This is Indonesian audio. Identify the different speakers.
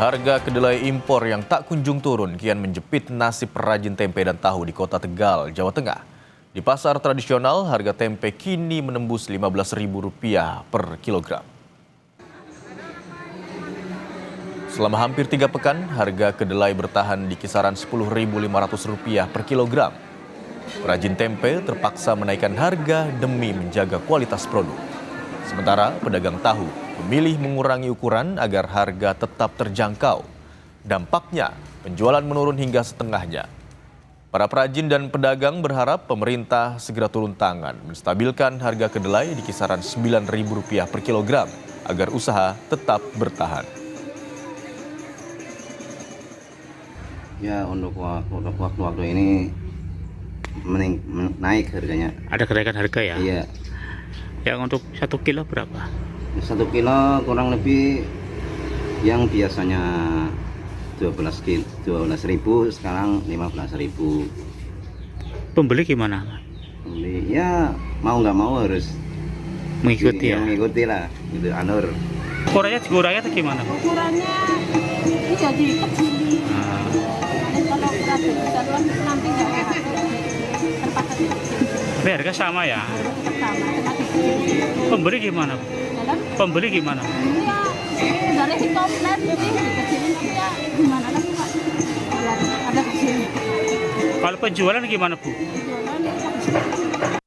Speaker 1: Harga kedelai impor yang tak kunjung turun kian menjepit nasib perajin tempe dan tahu di Kota Tegal, Jawa Tengah. Di pasar tradisional, harga tempe kini menembus Rp15.000 per kilogram. Selama hampir 3 pekan, harga kedelai bertahan di kisaran Rp10.500 per kilogram. Perajin tempe terpaksa menaikkan harga demi menjaga kualitas produk. Sementara pedagang tahu memilih mengurangi ukuran agar harga tetap terjangkau. Dampaknya, penjualan menurun hingga setengahnya. Para perajin dan pedagang berharap pemerintah segera turun tangan menstabilkan harga kedelai di kisaran Rp9.000 per kilogram agar usaha tetap bertahan.
Speaker 2: Ya, untuk waktu ini naik harganya.
Speaker 3: Ada kenaikan harga ya?
Speaker 2: Iya.
Speaker 3: Yang untuk 1 kilo berapa?
Speaker 2: 1 kilo kurang lebih yang biasanya 12.000 sekarang 15.000.
Speaker 3: Pembeli gimana?
Speaker 2: Ya mau nggak mau harus
Speaker 3: Mengikuti ya?
Speaker 2: mengikuti lah, gitu Anur.
Speaker 3: Ukurannya tuh gimana?
Speaker 4: Ukurannya ini jadi kecil. Kalau berat besar nanti nggak enak. Terpaksa kecil.
Speaker 3: Tapi harga sama ya?
Speaker 4: Pertama, tetapi kecil.
Speaker 3: Pembeli gimana?
Speaker 4: Dalam
Speaker 3: Pembeli gimana?
Speaker 4: ini ya dari si komplit ini dikecilin tapi ya gimana lagi Pak? Biar ada hasilnya.
Speaker 3: Kalau penjualan gimana Bu?
Speaker 4: Jualan bagus.